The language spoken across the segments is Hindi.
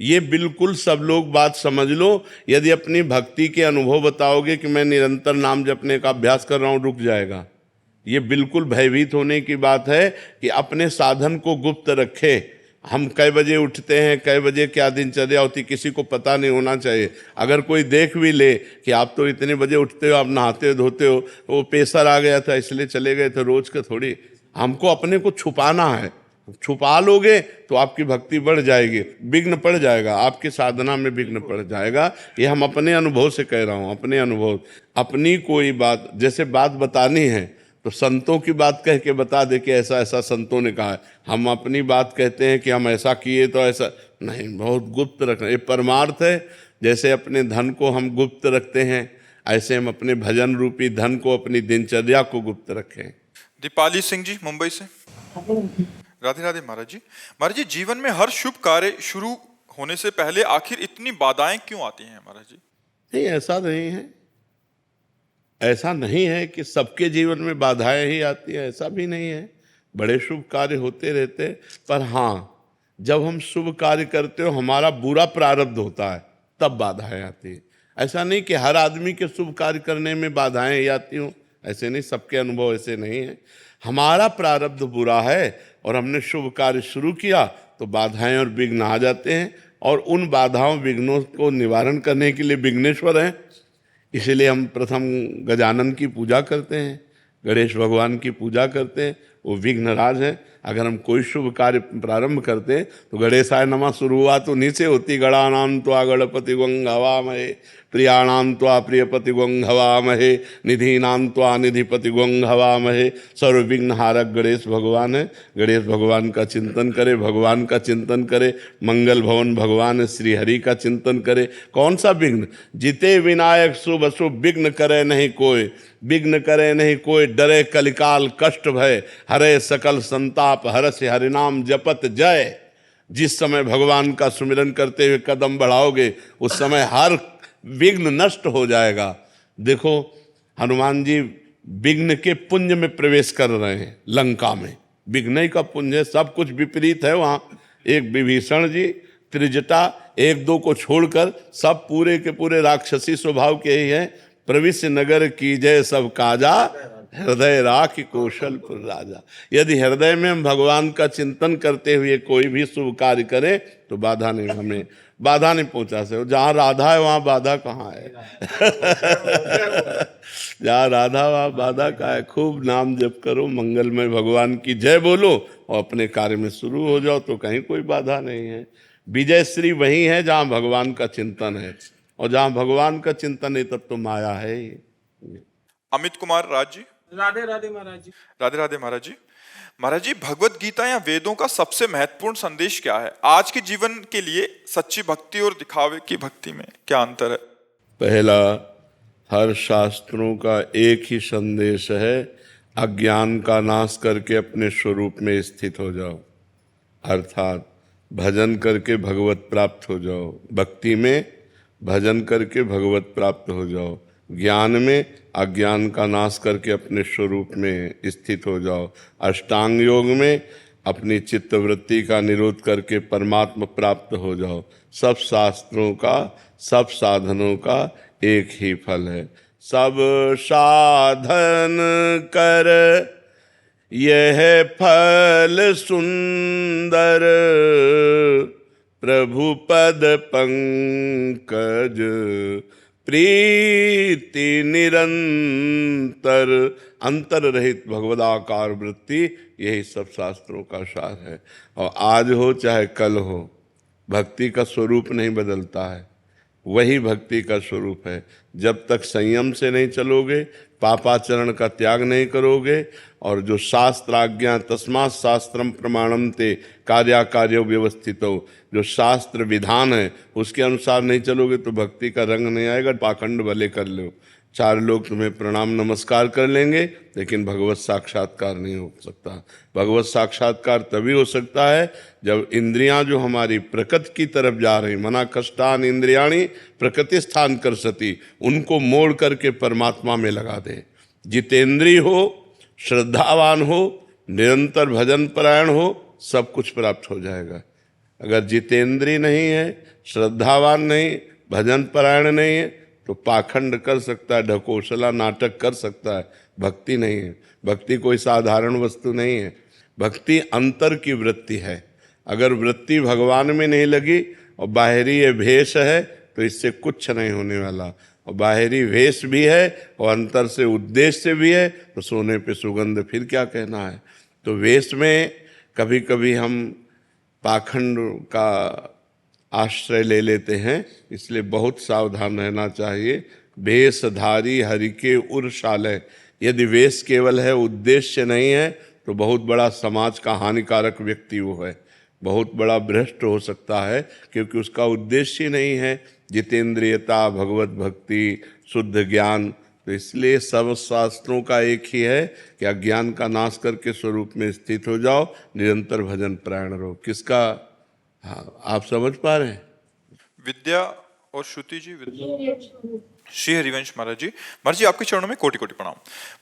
ये बिल्कुल सब लोग बात समझ लो। यदि अपनी भक्ति के अनुभव बताओगे कि मैं निरंतर नाम जपने का अभ्यास कर रहा हूं, रुक जाएगा। ये बिल्कुल भयभीत होने की बात है कि अपने साधन को गुप्त रखे। हम कै बजे उठते हैं, कै बजे क्या दिनचर्या होती, किसी को पता नहीं होना चाहिए। अगर कोई देख भी ले कि आप तो इतने बजे उठते हो, आप नहाते हो धोते हो, वो प्रेशर आ गया था इसलिए चले गए थे, रोज का थोड़ी। हमको अपने को छुपाना है। छुपा लोगे तो आपकी भक्ति बढ़ जाएगी, विघ्न पड़ जाएगा, आपकी साधना में विघ्न पड़ जाएगा। ये हम अपने अनुभव से कह रहा हूँ, अपने अनुभव। अपनी कोई बात, जैसे बात बतानी है तो संतों की बात कह के बता दे कि ऐसा ऐसा संतों ने कहा है। हम अपनी बात कहते हैं कि हम ऐसा किए तो ऐसा नहीं, बहुत गुप्त रखना। ये परमार्थ है। जैसे अपने धन को हम गुप्त रखते हैं, ऐसे हम अपने भजन रूपी धन को, अपनी दिनचर्या को गुप्त रखें। दीपाली सिंह जी मुंबई से। राधे राधे महाराज जी। महाराज जी, जीवन में हर शुभ कार्य शुरू होने से पहले आखिर इतनी बाधाएं क्यों आती हैं महाराज जी? नहीं, ऐसा नहीं है। ऐसा नहीं है कि सबके जीवन में बाधाएं ही आती हैं, ऐसा भी नहीं है। बड़े शुभ कार्य होते रहते, पर हाँ, जब हम शुभ कार्य करते हो हमारा बुरा प्रारब्ध होता है, तब बाधाएं आती हैं। ऐसा नहीं कि हर आदमी के शुभ कार्य करने में बाधाएं ही आती हों, ऐसे नहीं, सबके अनुभव ऐसे नहीं है। हमारा प्रारब्ध बुरा है और हमने शुभ कार्य शुरू किया तो बाधाएं और विघ्न आ जाते हैं, और उन बाधाओं विघ्नों को निवारण करने के लिए विघ्नेश्वर हैं। इसीलिए हम प्रथम गजानन की पूजा करते हैं, गणेश भगवान की पूजा करते हैं, वो विघ्नराज है। अगर हम कोई शुभ कार्य प्रारंभ करते हैं तो गणेशाय नमः शुरुआत तो नीचे होती, गणानां त्वा गणपति गं हवामहे, प्रियाणां त्वा प्रियपति गं हवामहे, निधीनां त्वा निधिपति गं हवामहे। सर्व विघ्नहारक गणेश भगवान है। गणेश भगवान का चिंतन करे, भगवान का चिंतन करे, मंगल भवन भगवान श्री हरि का चिंतन करे। कौन सा विघ्न? जिते विनायक शुभ अशुभ, विघ्न करे नहीं कोई, विघ्न करे नहीं कोई, डरे कलिकाल कष्ट भय, हरे सकल संताप, हरसि हरिनाम जपत जय। जिस समय भगवान का सुमिरन करते हुए कदम बढ़ाओगे उस समय हर विघ्न नष्ट हो जाएगा। देखो, हनुमान जी विघ्न के पुंज में प्रवेश कर रहे हैं, लंका में विघ्न ही का पुंज है, सब कुछ विपरीत है वहाँ। एक विभीषण जी, त्रिजटा, एक दो को छोड़कर सब पूरे के पूरे राक्षसी स्वभाव के ही हैं। प्रविश्य नगर की जय सब काजा, हृदय राखि कौशलपुर राजा। यदि हृदय में हम भगवान का चिंतन करते हुए कोई भी शुभ कार्य करें तो बाधा नहीं, हमें बाधा नहीं पहुंचा सकते। जहाँ राधा है वहाँ बाधा कहाँ है? जहाँ राधा वहाँ बाधा कहाँ है? खूब नाम जप करो, मंगलमय भगवान की जय बोलो और अपने कार्य में शुरू हो जाओ, तो कहीं कोई बाधा नहीं है। विजय श्री वही है जहाँ भगवान का चिंतन है, और जहाँ भगवान का चिंतन है तब तो माया है ही। अमित कुमार राज जी। राधे राधे महाराज जी। राधे राधे महाराज जी। महाराज जी, भगवत गीता या वेदों का सबसे महत्वपूर्ण संदेश क्या है? आज के जीवन के लिए सच्ची भक्ति और दिखावे की भक्ति में क्या अंतर है? पहला, हर शास्त्रों का एक ही संदेश है, अज्ञान का नाश करके अपने स्वरूप में स्थित हो जाओ, अर्थात भजन करके भगवत प्राप्त हो जाओ। भक्ति में भजन करके भगवत प्राप्त हो जाओ, ज्ञान में अज्ञान का नाश करके अपने स्वरूप में स्थित हो जाओ, अष्टांग योग में अपनी चित्तवृत्ति का निरोध करके परमात्मा प्राप्त हो जाओ। सब शास्त्रों का, सब साधनों का एक ही फल है। सब साधन कर यह फल सुंदर, प्रभु पद पंकज प्रीति निरंतर। अंतर रहित भगवदाकार वृत्ति, यही सब शास्त्रों का सार है। और आज हो चाहे कल हो, भक्ति का स्वरूप नहीं बदलता है, वही भक्ति का स्वरूप है। जब तक संयम से नहीं चलोगे, पापाचरण का त्याग नहीं करोगे, और जो शास्त्र आज्ञा, तस्मात् शास्त्रम प्रमाणम ते कार्याकार्यो व्यवस्थितो, जो शास्त्र विधान है उसके अनुसार नहीं चलोगे तो भक्ति का रंग नहीं आएगा। पाखंड भले कर लो, चार लोग तुम्हें प्रणाम नमस्कार कर लेंगे, लेकिन भगवत साक्षात्कार नहीं हो सकता। भगवत साक्षात्कार तभी हो सकता है जब इंद्रियां जो हमारी प्रकृति की तरफ जा रही, मना कष्टान इंद्रियाणी प्रकृति स्थान कर सती, उनको मोड़ करके परमात्मा में लगा दे। जितेंद्रिय हो, श्रद्धावान हो, निरंतर भजन परायण हो, सब कुछ प्राप्त हो जाएगा। अगर जितेंद्रिय नहीं है, श्रद्धावान नहीं, भजन परायण नहीं है, तो पाखंड कर सकता है, ढकोसला नाटक कर सकता है, भक्ति नहीं है। भक्ति कोई साधारण वस्तु नहीं है। भक्ति अंतर की वृत्ति है। अगर वृत्ति भगवान में नहीं लगी और बाहरी ये भेष है तो इससे कुछ नहीं होने वाला। और बाहरी वेश भी है और अंतर से उद्देश्य भी है, तो सोने पे सुगंध, फिर क्या कहना है। तो वेश में कभी कभी हम पाखंड का आश्रय ले लेते हैं, इसलिए बहुत सावधान रहना चाहिए। वेशधारी हरि के उरशालय, यदि वेश केवल है, उद्देश्य नहीं है, तो बहुत बड़ा समाज का हानिकारक व्यक्ति वो है, बहुत बड़ा भ्रष्ट हो सकता है, क्योंकि उसका उद्देश्य ही नहीं है जितेंद्रियता, भगवत भक्ति, शुद्ध ज्ञान। तो इसलिए सब शास्त्रों का एक ही है कि अज्ञान का नाश करके स्वरूप में स्थित हो जाओ, निरंतर भजन परायण रहो। किसका, हाँ, आप समझ पा रहे हैं? विद्या और श्रुति जी, श्री हरिवंश महाराज जी। महाराज जी आपके चरणों में कोटि कोटि प्रणाम।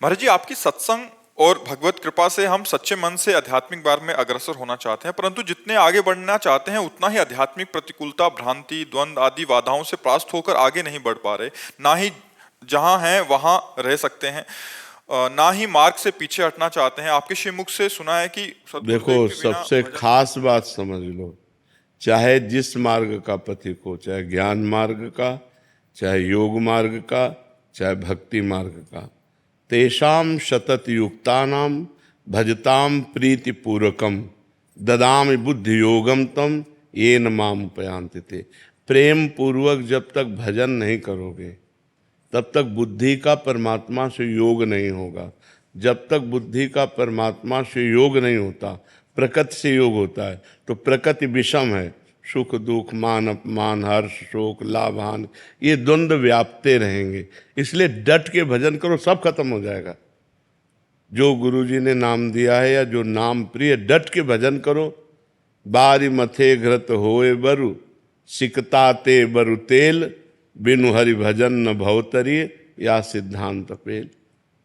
महाराज जी आपकी सत्संग और भगवत कृपा से हम सच्चे मन से आध्यात्मिक मार्ग में अग्रसर होना चाहते हैं, परंतु जितने आगे बढ़ना चाहते हैं उतना ही आध्यात्मिक प्रतिकूलता, भ्रांति, द्वंद आदि बाधाओं से परास्त होकर आगे नहीं बढ़ पा रहे। ना ही जहां हैं वहां रह सकते हैं, ना ही मार्ग से पीछे हटना चाहते हैं। आपके श्रीमुख से सुना है कि देखो, सबसे खास बात समझ लो, चाहे जिस मार्ग का पथिक हो, चाहे ज्ञान मार्ग का, चाहे योग मार्ग का, चाहे भक्ति मार्ग का, तेषाम शतत युक्तानाम भजताम प्रीति पूर्वकम ददामि बुद्धि योगम तम येन माम उपयांति ते। प्रेम पूर्वक जब तक भजन नहीं करोगे तब तक बुद्धि का परमात्मा से योग नहीं होगा। जब तक बुद्धि का परमात्मा से योग नहीं होता, प्रकृति से योग होता है, तो प्रकृति विषम है, सुख दुख, मान अपमान, हर्ष शोक, लाभ हानि, ये द्वंद्व व्यापते रहेंगे। इसलिए डट के भजन करो, सब खत्म हो जाएगा। जो गुरुजी ने नाम दिया है या जो नाम प्रिय, डट के भजन करो। बारी मथे घृत होए बरु, सिकता ते बरु तेल, बिनु हरि भजन न भवतरी, या सिद्धांत पेल।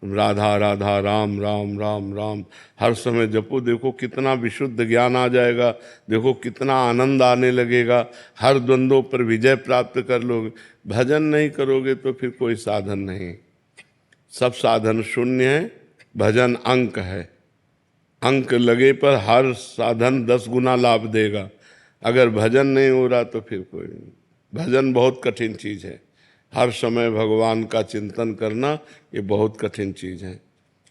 राधा राधा राम राम राम राम हर समय जपो, देखो कितना विशुद्ध ज्ञान आ जाएगा, देखो कितना आनंद आने लगेगा, हर द्वंद्वों पर विजय प्राप्त कर लोगे। भजन नहीं करोगे तो फिर कोई साधन नहीं, सब साधन शून्य है। भजन अंक है, अंक लगे पर हर साधन 10 गुना लाभ देगा। अगर भजन नहीं हो रहा तो फिर कोई नहीं। भजन बहुत कठिन चीज़ है, हर समय भगवान का चिंतन करना ये बहुत कठिन चीज़ है।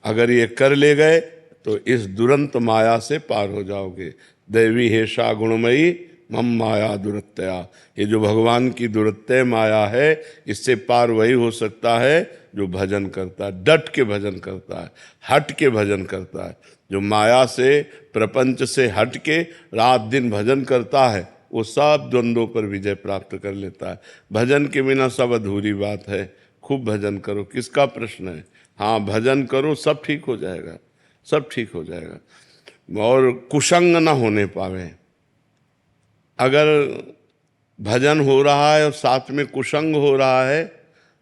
अगर ये कर ले गए तो इस दुरंत माया से पार हो जाओगे। दैवी हेषा गुणमयी मम माया दुरत्या, ये जो भगवान की दुरत्य माया है, इससे पार वही हो सकता है जो भजन करता है, डट के भजन करता है, हट के भजन करता है। जो माया से, प्रपंच से हट के रात दिन भजन करता है, वो सब द्वंद्वों पर विजय प्राप्त कर लेता है। भजन के बिना सब अधूरी बात है। खूब भजन करो, किसका प्रश्न है? हाँ, भजन करो, सब ठीक हो जाएगा, सब ठीक हो जाएगा। और कुसंग न होने पावे। अगर भजन हो रहा है और साथ में कुसंग हो रहा है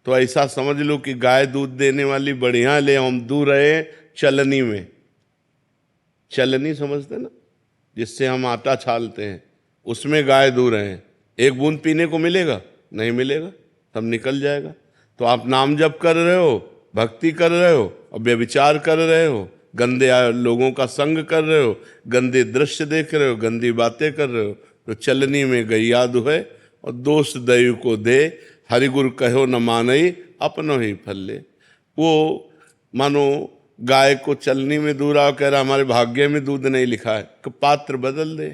तो ऐसा समझ लो कि गाय दूध देने वाली बढ़िया ले हम दूर रहे चलनी में। चलनी समझते ना, जिससे हम आटा छालते हैं, उसमें गाय दूर हैं। एक बूंद पीने को मिलेगा? नहीं मिलेगा, तब निकल जाएगा। तो आप नाम जप कर रहे हो, भक्ति कर रहे हो और व्यभिचार कर रहे हो, गंदे लोगों का संग कर रहे हो, गंदे दृश्य देख रहे हो, गंदी बातें कर रहे हो, तो चलनी में गैया दुहे और दोष दैव को दे, हरिगुरु कहो न मानई अपनो ही फल ले। वो मानो गाय को चलनी में दूरा कह रहा हमारे भाग्य में दूध नहीं लिखा है, कि पात्र बदल दे,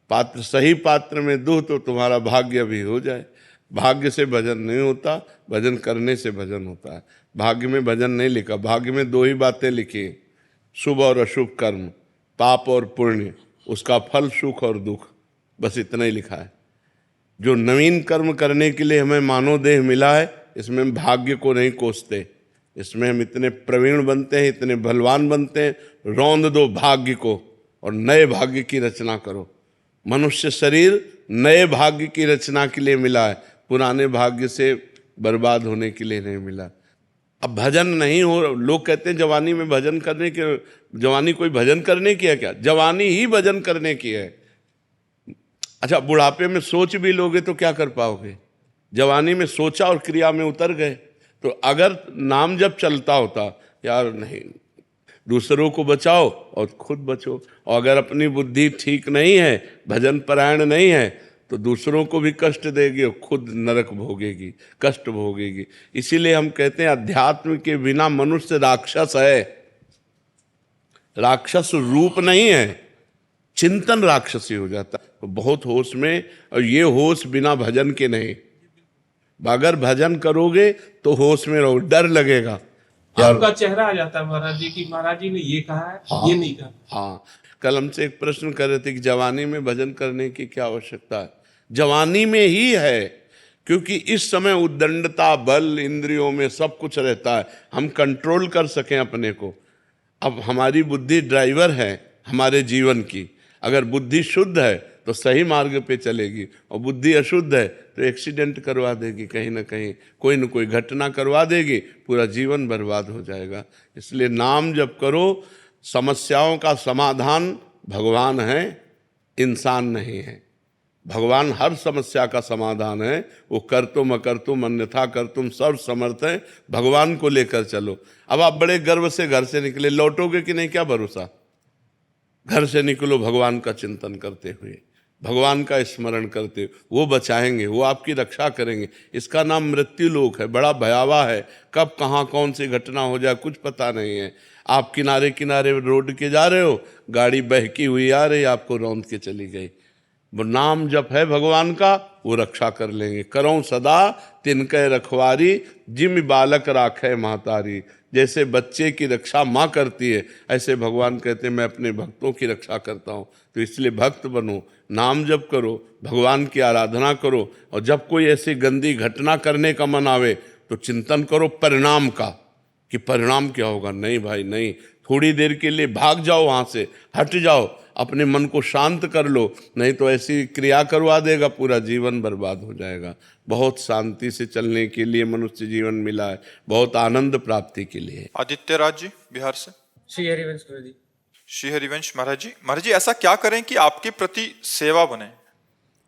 पात्र सही पात्र में दूध तो तुम्हारा भाग्य भी हो जाए। भाग्य से भजन नहीं होता, भजन करने से भजन होता है। भाग्य में भजन नहीं लिखा, भाग्य में 2 ही बातें लिखी, शुभ और अशुभ कर्म, पाप और पुण्य, उसका फल सुख और दुख, बस इतना ही लिखा है। जो नवीन कर्म करने के लिए हमें मानव देह मिला है, इसमें हम भाग्य को नहीं कोसते, इसमें हम इतने प्रवीण बनते हैं, इतने बलवान बनते हैं, रौंद दो भाग्य को और नए भाग्य की रचना करो। मनुष्य शरीर नए भाग्य की रचना के लिए मिला है, पुराने भाग्य से बर्बाद होने के लिए नहीं मिला। अब भजन नहीं हो, लोग कहते हैं जवानी में भजन करने के, जवानी कोई भजन करने की है क्या? जवानी ही भजन करने की है। अच्छा, बुढ़ापे में सोच भी लोगे तो क्या कर पाओगे? जवानी में सोचा और क्रिया में उतर गए। तो अगर नाम जब चलता होता, यार नहीं, दूसरों को बचाओ और खुद बचो, और अगर अपनी बुद्धि ठीक नहीं है, भजन परायण नहीं है, तो दूसरों को भी कष्ट देगी और खुद नरक भोगेगी, कष्ट भोगेगी। इसीलिए हम कहते हैं अध्यात्म के बिना मनुष्य राक्षस है, राक्षस रूप नहीं है, चिंतन राक्षसी हो जाता है। तो बहुत होश में, और ये होश बिना भजन के नहीं। अगर भजन करोगे तो होश में रहो, डर लगेगा यार। आपका चेहरा आ जाता है महाराज जी की, महाराज जी ने ये कहा है, हाँ, ये नहीं कहा। हाँ, कल हमसे एक प्रश्न कर रहे थे कि जवानी में भजन करने की क्या आवश्यकता है? जवानी में ही है, क्योंकि इस समय उद्दंडता, बल, इंद्रियों में सब कुछ रहता है, हम कंट्रोल कर सकें अपने को। अब हमारी बुद्धि ड्राइवर है हमारे जीवन की। अगर बुद्धि शुद्ध है तो सही मार्ग पे चलेगी, और बुद्धि अशुद्ध है तो एक्सीडेंट करवा देगी, कहीं ना कहीं कोई न कोई घटना करवा देगी, पूरा जीवन बर्बाद हो जाएगा। इसलिए नाम जप करो। समस्याओं का समाधान भगवान है, इंसान नहीं है। भगवान हर समस्या का समाधान है। वो कर तुम अकर तुम अन्यथा कर तुम सर्व समर्थ है। भगवान को लेकर चलो। अब आप बड़े गर्व से घर से निकले, लौटोगे कि नहीं क्या भरोसा? घर से निकलो भगवान का चिंतन करते हुए, भगवान का स्मरण करते हुए। वो बचाएंगे, वो आपकी रक्षा करेंगे। इसका नाम मृत्यु लोक है, बड़ा भयावह है। कब कहाँ कौन सी घटना हो जाए कुछ पता नहीं है। आप किनारे किनारे रोड के जा रहे हो, गाड़ी बहकी हुई आ रही, आपको रौंद के चली गई। वो नाम जप है भगवान का, वो रक्षा कर लेंगे। करो सदा तिनके रखवारी, जिम बालक राखे महतारी। जैसे बच्चे की रक्षा माँ करती है, ऐसे भगवान कहते हैं मैं अपने भक्तों की रक्षा करता हूँ। तो इसलिए भक्त बनो, नाम जप करो, भगवान की आराधना करो, और जब कोई ऐसी गंदी घटना करने का मन आवे तो चिंतन करो परिणाम का, कि परिणाम क्या होगा। नहीं भाई नहीं, थोड़ी देर के लिए भाग जाओ, वहाँ से हट जाओ, अपने मन को शांत कर लो, नहीं तो ऐसी क्रिया करवा देगा, पूरा जीवन बर्बाद हो जाएगा। बहुत शांति से चलने के लिए मनुष्य जीवन मिला है, बहुत आनंद प्राप्ति के लिए। आदित्य राज जी बिहार से। श्री हरिवंश गुरु जी। श्री हरिवंश महाराज जी ऐसा क्या करें कि आपके प्रति सेवा बने?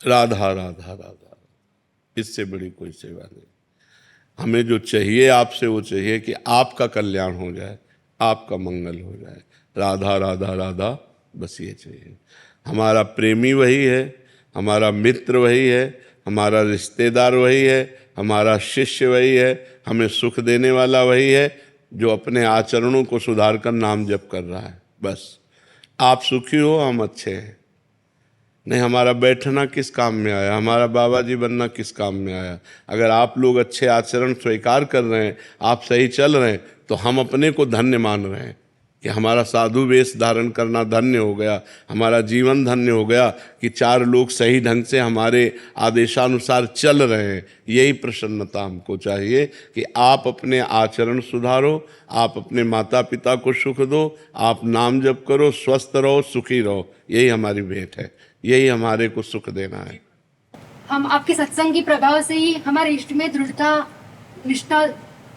राधा राधा राधा, इससे बड़ी कोई सेवा नहीं। हमें जो चाहिए आपसे वो चाहिए कि आपका कल्याण हो जाए, आपका मंगल हो जाए। राधा राधा राधा, बस ये चाहिए। हमारा प्रेमी वही है, हमारा मित्र वही है, हमारा रिश्तेदार वही है, हमारा शिष्य वही है, हमें सुख देने वाला वही है, जो अपने आचरणों को सुधार कर नाम जप कर रहा है। बस आप सुखी हो, हम अच्छे हैं। नहीं, हमारा बैठना किस काम में आया, हमारा बाबा जी बनना किस काम में आया? अगर आप लोग अच्छे आचरण स्वीकार कर रहे हैं, आप सही चल रहे हैं, तो हम अपने को धन्य मान रहे हैं कि हमारा साधु वेश धारण करना धन्य हो गया, हमारा जीवन धन्य हो गया कि 4 लोग सही ढंग से हमारे आदेशानुसार चल रहे हैं। यही प्रसन्नता हमको चाहिए कि आप अपने आचरण सुधारो, आप अपने माता पिता को सुख दो, आप नाम जप करो, स्वस्थ रहो, सुखी रहो। यही हमारी भेंट है, यही हमारे को सुख देना है। हम आपके सत्संग के प्रभाव से ही हमारे इष्ट में दृढ़ता, निष्ठा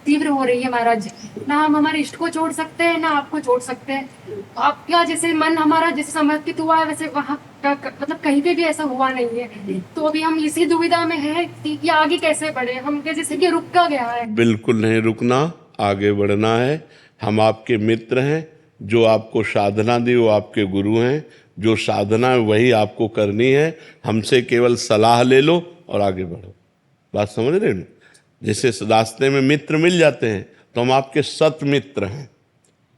तीव्र हो रही है महाराज। ना हम हमारे इष्ट को छोड़ सकते हैं, ना आपको छोड़ सकते हैं। आपका जैसे मन हमारा जैसे समर्पित हुआ है, वैसे वहाँ मतलब कहीं पे भी ऐसा हुआ नहीं है। तो अभी हम इसी दुविधा में है कि आगे कैसे बढ़े। हम जैसे कि रुक का गया है। बिल्कुल नहीं रुकना, आगे बढ़ना है। हम आपके मित्र हैं, जो आपको साधना दी वो आपके गुरु हैं। जो साधना है वही आपको करनी है। हमसे केवल सलाह ले लो और आगे बढ़ो। बात समझ रहे हो? जैसे रास्ते में मित्र मिल जाते हैं तो हम आपके सत मित्र हैं।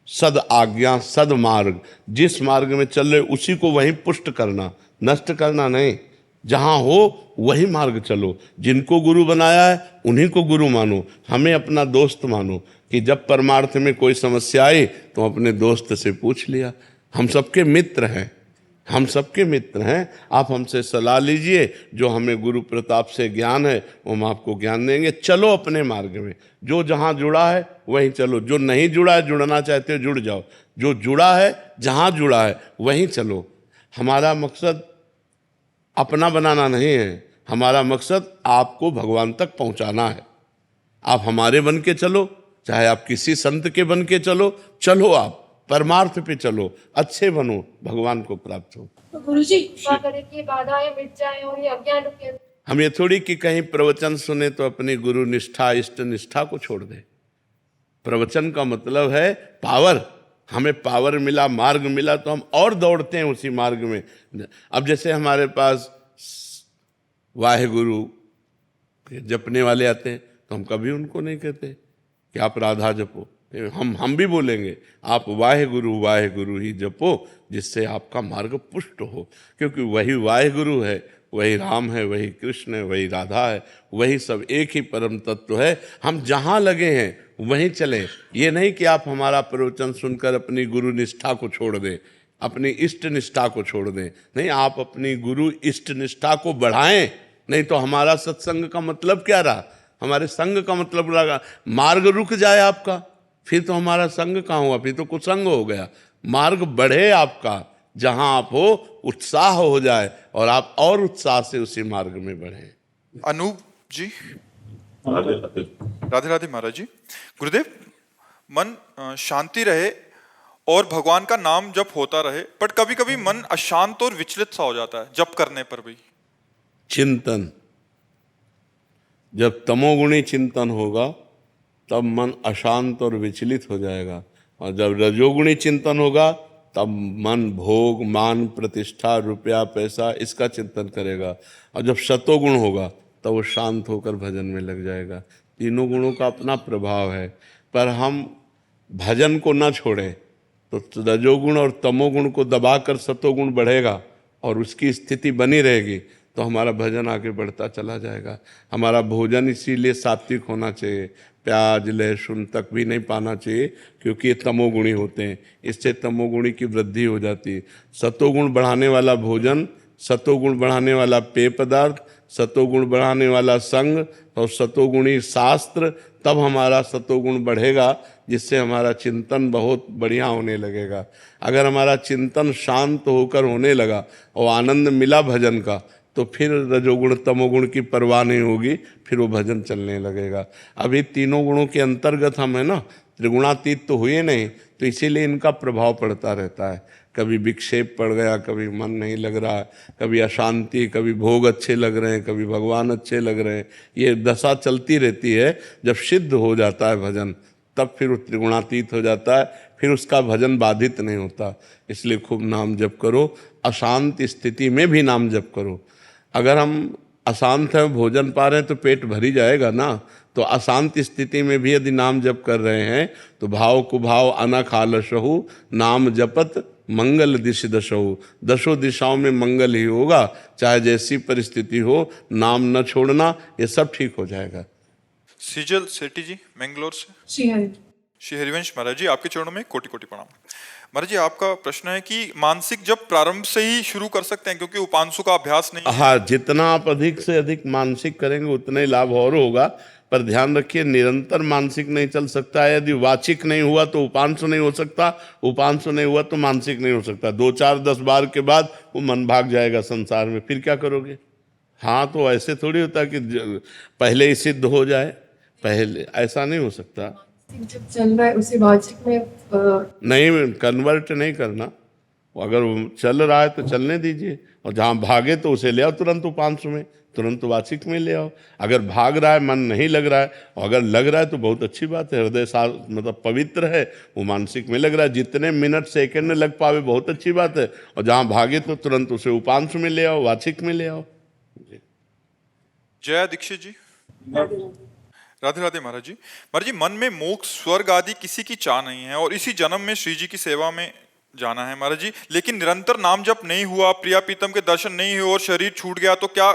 सद आज्ञा, सद मार्ग, जिस मार्ग में चल रहे उसी को वहीं पुष्ट करना, नष्ट करना नहीं। जहाँ हो वही मार्ग चलो। जिनको गुरु बनाया है उन्हीं को गुरु मानो, हमें अपना दोस्त मानो। कि जब परमार्थ में कोई समस्या आई तो अपने दोस्त से पूछ लिया। हम सबके मित्र हैं, हम सबके मित्र हैं। आप हमसे सलाह लीजिए, जो हमें गुरु प्रताप से ज्ञान है वो हम आपको ज्ञान देंगे। चलो अपने मार्ग में, जो जहाँ जुड़ा है वहीं चलो। जो नहीं जुड़ा है, जुड़ना चाहते हो जुड़ जाओ। जो जुड़ा है, जहाँ जुड़ा है वहीं चलो। हमारा मकसद अपना बनाना नहीं है, हमारा मकसद आपको भगवान तक पहुँचाना है। आप हमारे बन के चलो, चाहे आप किसी संत के बन के चलो, चलो आप परमार्थ पे चलो, अच्छे बनो, भगवान को प्राप्त हो। तो गुरुजी कृपा करें कि बाधाएं मिट जाएं और ये अज्ञान रुके। हम ये थोड़ी कि कहीं प्रवचन सुने तो अपनी गुरु निष्ठा इष्ट निष्ठा को छोड़ दे। प्रवचन का मतलब है पावर। हमें पावर मिला, मार्ग मिला तो हम और दौड़ते हैं उसी मार्ग में। अब जैसे हमारे पास वाहेगुरु जपने वाले आते हैं तो हम कभी उनको नहीं कहते कि आप राधा जपो। हम भी बोलेंगे आप वाहेगुरु ही जपो, जिससे आपका मार्ग पुष्ट हो। क्योंकि वही वाहेगुरु है, वही राम है, वही कृष्ण है, वही राधा है, वही सब एक ही परम तत्व है। हम जहाँ लगे हैं वहीं चलें। ये नहीं कि आप हमारा प्रवचन सुनकर अपनी गुरु निष्ठा को छोड़ दें, अपनी इष्ट निष्ठा को छोड़ दें। नहीं, आप अपनी गुरु इष्ट निष्ठा को बढ़ाएं। नहीं तो हमारा सत्संग का मतलब क्या रहा? हमारे संग का मतलब लगा मार्ग रुक जाए आपका, फिर तो हमारा संग कहाँ हुआ? फिर तो कुसंग हो गया। मार्ग बढ़े आपका, जहां आप हो उत्साह हो जाए और आप और उत्साह से उसी मार्ग में बढ़े। अनूप जी। राधे राधे महाराज जी। गुरुदेव, मन शांति रहे और भगवान का नाम जप होता रहे, बट कभी कभी मन अशांत और विचलित सा हो जाता है जप करने पर भी। चिंतन, जब तमोगुणी चिंतन होगा तब मन अशांत और विचलित हो जाएगा, और जब रजोगुणी चिंतन होगा तब मन भोग, मान, प्रतिष्ठा, रुपया, पैसा इसका चिंतन करेगा, और जब सतोगुण होगा तब वो शांत होकर भजन में लग जाएगा। तीनों गुणों का अपना प्रभाव है, पर हम भजन को न छोड़ें तो रजोगुण और तमोगुण को दबाकर सतोगुण बढ़ेगा और उसकी स्थिति बनी रहेगी, तो हमारा भजन आगे बढ़ता चला जाएगा। हमारा भोजन इसीलिए सात्विक होना चाहिए, प्याज लहसुन तक भी नहीं पाना चाहिए, क्योंकि ये तमोगुणी होते हैं, इससे तमोगुणी की वृद्धि हो जाती है। सतोगुण बढ़ाने वाला भोजन, सतोगुण बढ़ाने वाला पेय पदार्थ, सतोगुण बढ़ाने वाला संग और सतोगुणी शास्त्र, तब हमारा सतोगुण बढ़ेगा, जिससे हमारा चिंतन बहुत बढ़िया होने लगेगा। अगर हमारा चिंतन शांत होकर होने लगा और आनंद मिला भजन का, तो फिर रजोगुण तमोगुण की परवाह नहीं होगी, फिर वो भजन चलने लगेगा। अभी तीनों गुणों के अंतर्गत हम है ना, त्रिगुणातीत तो हुए नहीं, तो इसीलिए इनका प्रभाव पड़ता रहता है। कभी विक्षेप पड़ गया, कभी मन नहीं लग रहा, कभी अशांति, कभी भोग अच्छे लग रहे हैं, कभी भगवान अच्छे लग रहे हैं। ये दशा चलती रहती है। जब सिद्ध हो जाता है भजन, तब फिर वो त्रिगुणातीत हो जाता है, फिर उसका भजन बाधित नहीं होता। इसलिए खूब नाम जप करो, अशांत स्थिति में भी नाम जप करो। अगर हम अशांत है, भोजन पा रहे हैं तो पेट भरी जाएगा ना, तो अशांत स्थिति में भी यदि नाम जप कर रहे हैं तो भाव कुभाव अनख आलसहु, नाम जपत मंगल दिश दशहु। दशों दिशाओं में मंगल ही होगा, चाहे जैसी परिस्थिति हो, नाम न छोड़ना, ये सब ठीक हो जाएगा। सीजल सेठी जी मैंगलोर से। श्री हरिवंश महाराज जी, आपके चरणों में कोटि कोटि प्रणाम। महाराज जी, आपका प्रश्न है कि मानसिक जब प्रारंभ से ही शुरू कर सकते हैं, क्योंकि उपांशु का अभ्यास नहीं। हाँ, जितना आप अधिक से अधिक मानसिक करेंगे उतना ही लाभ और होगा, पर ध्यान रखिए निरंतर मानसिक नहीं चल सकता है। यदि वाचिक नहीं हुआ तो उपांशु नहीं हो सकता, उपांशु नहीं हुआ तो मानसिक नहीं हो सकता। 2 4 10 बार के बाद वो मन भाग जाएगा संसार में, फिर क्या करोगे? हाँ, तो ऐसे थोड़ी होता कि पहले ही सिद्ध हो जाए, पहले ऐसा नहीं हो सकता। जब चल रहा है उसे वाचिक में नहीं, कन्वर्ट नहीं करना। अगर वो चल रहा है तो चलने दीजिए, और जहाँ भागे तो उसे ले आओ तुरंत उपांशु में, तुरंत वाचिक में ले आओ। अगर भाग रहा है, मन नहीं लग रहा है, और अगर लग रहा है तो बहुत अच्छी बात है, हृदय मतलब पवित्र है, वो मानसिक में लग रहा है। जितने मिनट सेकंड लग पावे बहुत अच्छी बात है, और जहाँ भागे तो तुरंत उसे उपांशु में ले आओ, वाचिक में ले आओ। जया दीक्षित जी। राधे राधे महाराज जी। महाराज जी, मन में मोक्ष स्वर्ग आदि किसी की चाह नहीं है और इसी जन्म में श्री जी की सेवा में जाना है महाराज जी, लेकिन निरंतर नाम जप नहीं हुआ, प्रिया प्रीतम के दर्शन नहीं हुए और शरीर छूट गया, तो क्या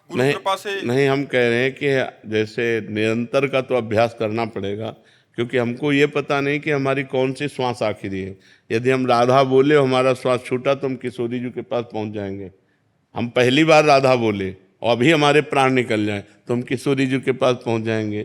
गुरु कृपा से? नहीं, हम कह रहे हैं कि जैसे निरंतर का तो अभ्यास करना पड़ेगा, क्योंकि हमको ये पता नहीं कि हमारी कौन सी श्वास आखिरी है। यदि हम राधा बोले और हमारा श्वास छूटा तो हम किशोरी जी के पास पहुंच जाएंगे। हम पहली बार राधा बोले और अभी हमारे प्राण निकल जाए तो हम किशोरी जी के पास पहुंच जाएंगे।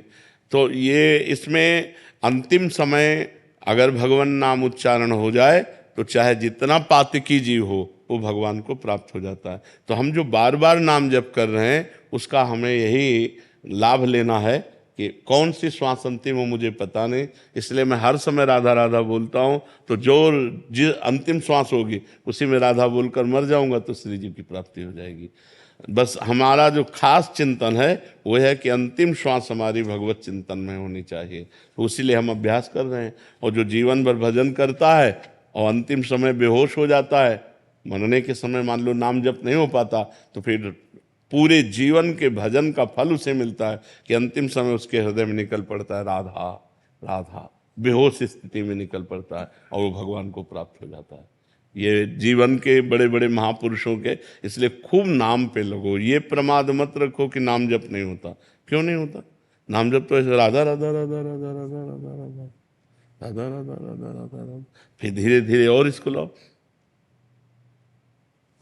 तो ये इसमें अंतिम समय अगर भगवान नाम उच्चारण हो जाए तो चाहे जितना पातकी जीव हो वो भगवान को प्राप्त हो जाता है। तो हम जो बार बार नाम जप कर रहे हैं उसका हमें यही लाभ लेना है कि कौन सी श्वास अंतिम हो मुझे पता नहीं, इसलिए मैं हर समय राधा राधा बोलता हूँ। तो जो अंतिम श्वास होगी उसी में राधा बोलकर मर जाऊंगा तो श्री जी की प्राप्ति हो जाएगी। बस हमारा जो खास चिंतन है वो है कि अंतिम श्वास हमारी भगवत चिंतन में होनी चाहिए। तो इसीलिए हम अभ्यास कर रहे हैं। और जो जीवन भर भजन करता है और अंतिम समय बेहोश हो जाता है, मरने के समय मान लो नाम जप नहीं हो पाता, तो फिर पूरे जीवन के भजन का फल उसे मिलता है कि अंतिम समय उसके हृदय में निकल पड़ता है राधा राधा, बेहोश स्थिति में निकल पड़ता है और वो भगवान को प्राप्त हो जाता है। ये जीवन के बड़े बड़े महापुरुषों के, इसलिए खूब नाम पे लगो। ये प्रमाद मत रखो कि नाम जप नहीं होता। क्यों नहीं होता? नाम जप तो ऐसे राधा राधा राधा राधा राधा राधा राधा राधा राधा राधा राधा राधा, फिर धीरे धीरे और इसको लाओ।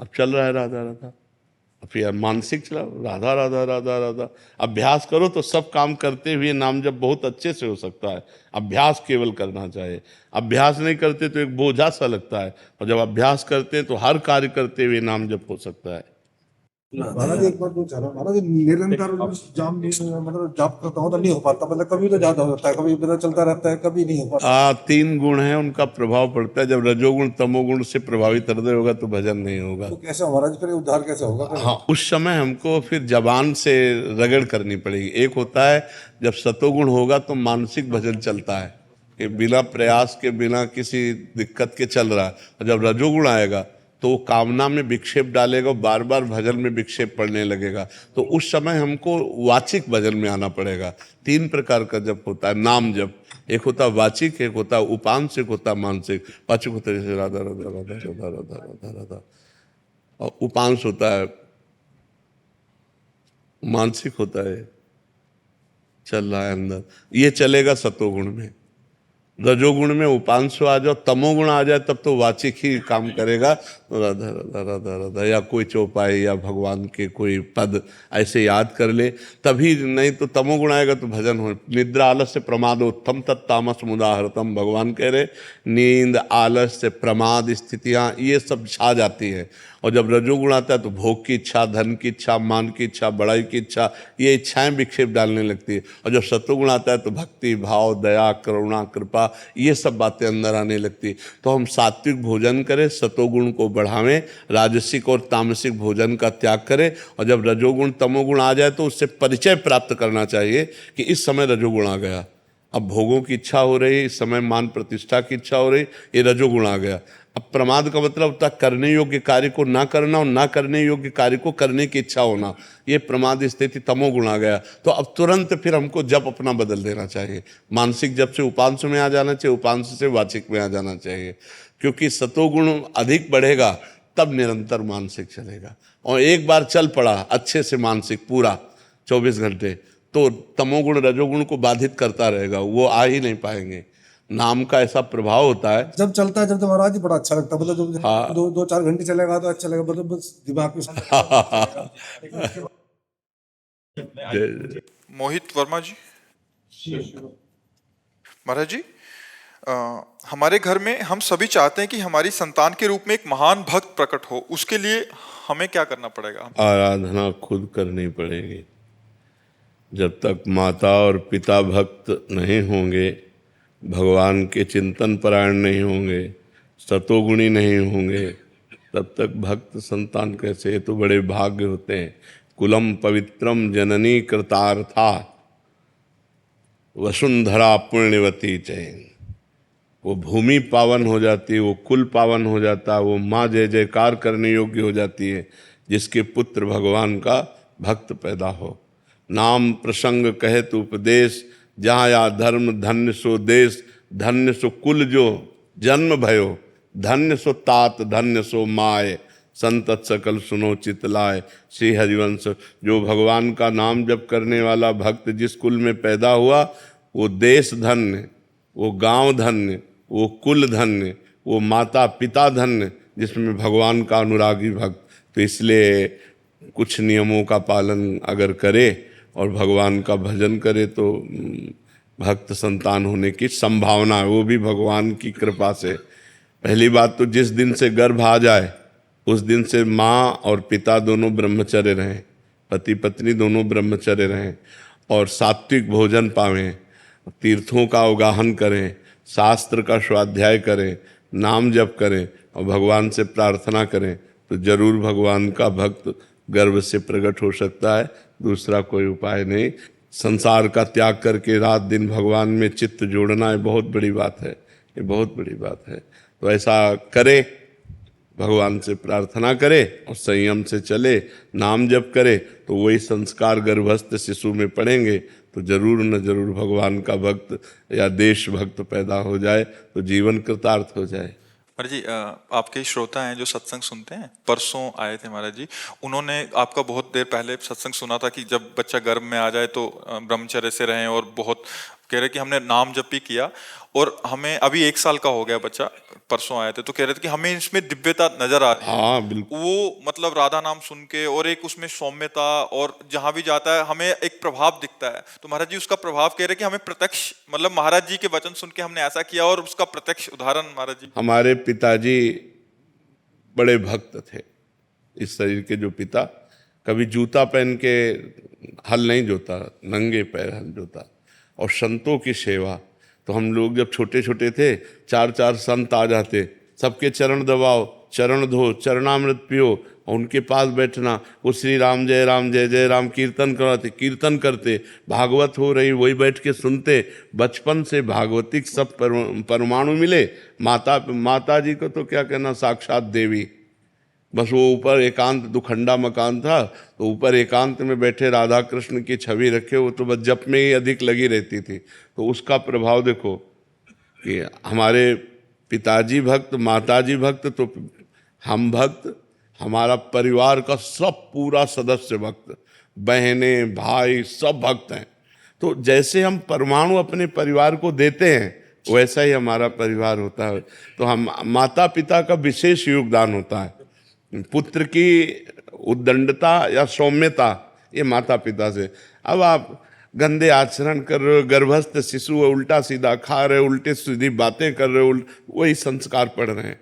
अब चल रहा है राधा राधा, फिर मानसिक चलाओ राधा राधा राधा राधा। अभ्यास करो तो सब काम करते हुए नाम जप बहुत अच्छे से हो सकता है। अभ्यास केवल करना चाहिए। अभ्यास नहीं करते तो एक बोझा सा लगता है, और जब अभ्यास करते हैं तो हर कार्य करते हुए नाम जप हो सकता है। महाराज एक बात पूछा ना, महाराज निरंतर जाम मतलब जाप करता हूँ तो नहीं हो पाता, मतलब कभी तो ज्यादा हो जाता है, कभी पता चलता रहता है, कभी नहीं हो पाता। 3 गुण हैं, उनका प्रभाव पड़ता है। जब रजोगुण तमोगुण से प्रभावित हृदय होगा तो भजन नहीं होगा। तो कैसे महाराज फिर उद्धार कैसे होगा फिर? हाँ, उस समय हमको फिर जबान से रगड़ करनी पड़ेगी। एक होता है जब सतोगुण होगा तो मानसिक भजन चलता है कि बिना प्रयास के, बिना किसी दिक्कत के चल रहा है। और जब रजोगुण आएगा तो वो कामना में विक्षेप डालेगा, बार बार भजन में विक्षेप पड़ने लगेगा। तो उस समय हमको वाचिक भजन में आना पड़ेगा। 3 प्रकार का जप होता है नाम जप। एक होता है वाचिक, एक होता है उपांश, एक होता है मानसिक। वाचिक होता है जैसे राधा राधा राधा राधा राधा राधा राधा, और उपांश होता है, मानसिक होता है चल रहा है अंदर, ये चलेगा सतोगुण में। रजोगुण में उपांश आ जाओ, तमोगुण आ जाए तब तो वाचिक ही काम करेगा। राधा राधा राधा राधा, या कोई चौपाई या भगवान के कोई पद ऐसे याद कर ले तभी, नहीं तो तमोगुण आएगा तो भजन हो। निद्रा आलस्य प्रमादोत्तम तत्तामस मुदाहरतम, भगवान कह रहे नींद आलस्य प्रमाद स्थितियाँ ये सब छा जाती है। और जब रजोगुण आता है तो भोग की इच्छा, धन की इच्छा, मान की इच्छा, बड़ाई की इच्छा, ये इच्छाएं विक्षेप डालने लगती है। और जब सत्वगुण आता है तो भक्ति भाव, दया, करुणा, कृपा, ये सब बातें अंदर आने लगती है। तो हम सात्विक भोजन करें, सतोगुण को बढ़ावें, राजसिक और तामसिक भोजन का त्याग करें। और जब रजोगुण तमोगुण आ जाए तो उससे परिचय प्राप्त करना चाहिए कि इस समय रजोगुण आ गया, अब भोगों की इच्छा हो रही, इस समय मान प्रतिष्ठा की इच्छा हो रही, ये रजोगुण आ गया। अब प्रमाद का मतलब होता है करने योग्य कार्य को ना करना और ना करने योग्य कार्य को करने की इच्छा होना, ये प्रमाद स्थिति तमोगुण आ गया। तो अब तुरंत फिर हमको जप अपना बदल देना चाहिए। मानसिक जप से उपांश में आ जाना चाहिए, उपांश से वाचिक में आ जाना चाहिए, क्योंकि सतोगुण अधिक बढ़ेगा तब निरंतर मानसिक चलेगा। और एक बार चल पड़ा अच्छे से मानसिक पूरा 24 घंटे, तो तमोगुण रजोगुण को बाधित करता रहेगा, वो आ ही नहीं पाएंगे। नाम का ऐसा प्रभाव होता है, जब चलता है जब तो महाराज जी बड़ा अच्छा लगता है, मतलब जब हाँ। 2-4 घंटे चलेगा तो अच्छा लगेगा, मतलब बस दिमाग में मोहित वर्मा जी। महाराज जी, हमारे घर में हम सभी चाहते हैं कि हमारी संतान के रूप में एक महान भक्त प्रकट हो, उसके लिए हमें क्या करना पड़ेगा? आराधना खुद करनी पड़ेगी। जब तक माता और पिता भक्त नहीं होंगे, भगवान के चिंतन परायण नहीं होंगे, सतोगुणी नहीं होंगे, तब तक भक्त संतान कैसे? तो बड़े भाग्य होते हैं। कुलम पवित्रम जननी कृतार्था वसुंधरा पुण्यवती चैन, वो भूमि पावन हो जाती है, वो कुल पावन हो जाता है, वो माँ जय जयकार करने योग्य हो जाती है जिसके पुत्र भगवान का भक्त पैदा हो। नाम प्रसंग कहे तो उपदेश, जहाँ या धर्म धन्य सो देश, धन्य सो कुल जो जन्म भयो, धन्य सो तात धन्य सो माय, संतत सकल सुनो चित लाए। श्री हरिवंश, जो भगवान का नाम जप करने वाला भक्त जिस कुल में पैदा हुआ, वो देश धन्य, वो गांव धन्य, वो कुल धन्य, वो माता पिता धन्य जिसमें भगवान का अनुरागी भक्त। तो इसलिए कुछ नियमों का पालन अगर करे और भगवान का भजन करे तो भक्त संतान होने की संभावना है, वो भी भगवान की कृपा से। पहली बात तो जिस दिन से गर्भ आ जाए उस दिन से माँ और पिता दोनों ब्रह्मचर्य रहें, पति पत्नी दोनों ब्रह्मचर्य रहें। और सात्विक भोजन पावें, तीर्थों का अवगाहन करें, शास्त्र का स्वाध्याय करें, नाम जप करें और भगवान से प्रार्थना करें तो जरूर भगवान का भक्त गर्व से प्रकट हो सकता है। दूसरा कोई उपाय नहीं। संसार का त्याग करके रात दिन भगवान में चित्त जोड़ना ये बहुत बड़ी बात है, ये बहुत बड़ी बात है। तो ऐसा करे, भगवान से प्रार्थना करे और संयम से चले, नाम जप करे तो वही संस्कार गर्भस्थ शिशु में पड़ेंगे तो जरूर न जरूर भगवान का भक्त या देश भक्त पैदा हो जाए तो जीवन कृतार्थ हो जाए। महाराज जी, आपके श्रोता हैं जो सत्संग सुनते हैं, परसों आए थे महाराज जी, उन्होंने आपका बहुत देर पहले सत्संग सुना था कि जब बच्चा गर्भ में आ जाए तो ब्रह्मचर्य से रहें, और बहुत कह रहे कि हमने नाम जप भी किया और हमें अभी 1 साल का हो गया बच्चा, परसों आए थे तो कह रहे थे कि हमें इसमें दिव्यता नजर आ रही है। हाँ बिल्कुल, वो मतलब राधा नाम सुन के और एक उसमें सौम्यता, और जहां भी जाता है हमें एक प्रभाव दिखता है। तो महाराज जी उसका प्रभाव कह रहे कि हमें प्रत्यक्ष, मतलब महाराज जी के वचन सुन के हमने ऐसा किया और उसका प्रत्यक्ष उदाहरण महाराज जी। हमारे पिताजी बड़े भक्त थे। इस शरीर के जो पिता कभी जूता पहन के हल नहीं जोता, नंगे पैर हल जोता। और संतों की सेवा, तो हम लोग जब छोटे छोटे थे 4-4 संत आ जाते, सबके चरण दबाओ, चरण धो, चरणामृत पियो और उनके पास बैठना, वो श्री राम जय जय राम कीर्तन कराते, कीर्तन करते, भागवत हो रही वही बैठ के सुनते। बचपन से भागवतिक सब परमाणु मिले। माता जी को तो क्या कहना, साक्षात देवी। बस वो ऊपर एकांत, दुखंडा मकान था तो ऊपर एकांत में बैठे राधा कृष्ण की छवि रखे, वो तो बस जप में ही अधिक लगी रहती थी। तो उसका प्रभाव देखो कि हमारे पिताजी भक्त, माताजी भक्त, तो हम भक्त, हमारा परिवार का सब पूरा सदस्य भक्त, बहनें भाई सब भक्त हैं। तो जैसे हम परमाणु अपने परिवार को देते हैं वैसा ही हमारा परिवार होता है। तो हम माता पिता का विशेष योगदान होता है। पुत्र की उद्दंडता या सौम्यता ये माता पिता से। अब आप गंदे आचरण कर रहे हो, गर्भस्थ शिशु है, उल्टा सीधा खा रहे हो, उल्टे सीधी बातें कर रहे हो, वही संस्कार पड़ रहे हैं।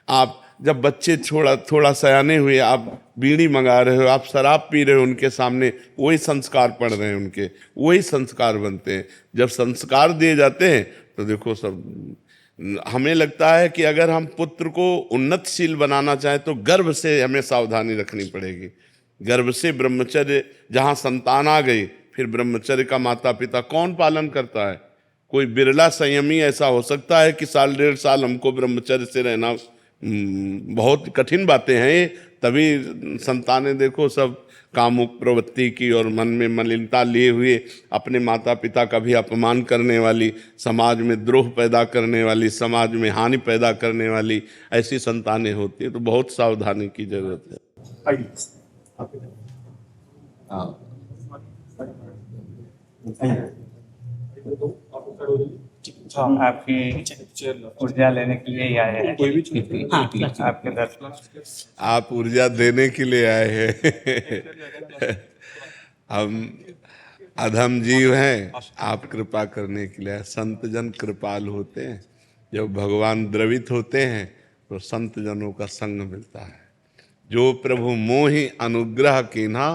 आप जब बच्चे थोड़ा सयाने हुए, आप बीड़ी मंगा रहे हो, आप शराब पी रहे हो उनके सामने, वही संस्कार पड़ रहे हैं उनके, वही संस्कार बनते हैं। जब संस्कार दिए जाते हैं तो देखो सब, हमें लगता है कि अगर हम पुत्र को उन्नतशील बनाना चाहें तो गर्भ से हमें सावधानी रखनी पड़ेगी। गर्भ से ब्रह्मचर्य, जहाँ संतान आ गई फिर ब्रह्मचर्य का माता पिता कौन पालन करता है? कोई बिरला संयमी ऐसा हो सकता है कि 1.5 साल हमको ब्रह्मचर्य से रहना, बहुत कठिन बातें हैं ये। तभी संतानें देखो सब कामुक प्रवृत्ति की और मन में मलिनता लिए हुए, अपने माता पिता का भी अपमान करने वाली, समाज में द्रोह पैदा करने वाली, समाज में हानि पैदा करने वाली ऐसी संतानें होती है। तो बहुत सावधानी की जरूरत है। आपकी ऊर्जा लेने के लिए ही आए हैं। आपके दर्शन, आप ऊर्जा देने के लिए आए हैं। हम अधम जीव हैं, आप कृपा करने के लिए। संत जन कृपाल होते हैं। जब भगवान द्रवित होते हैं तो संत जनों का संग मिलता है। जो प्रभु मोहि अनुग्रह कीन्हा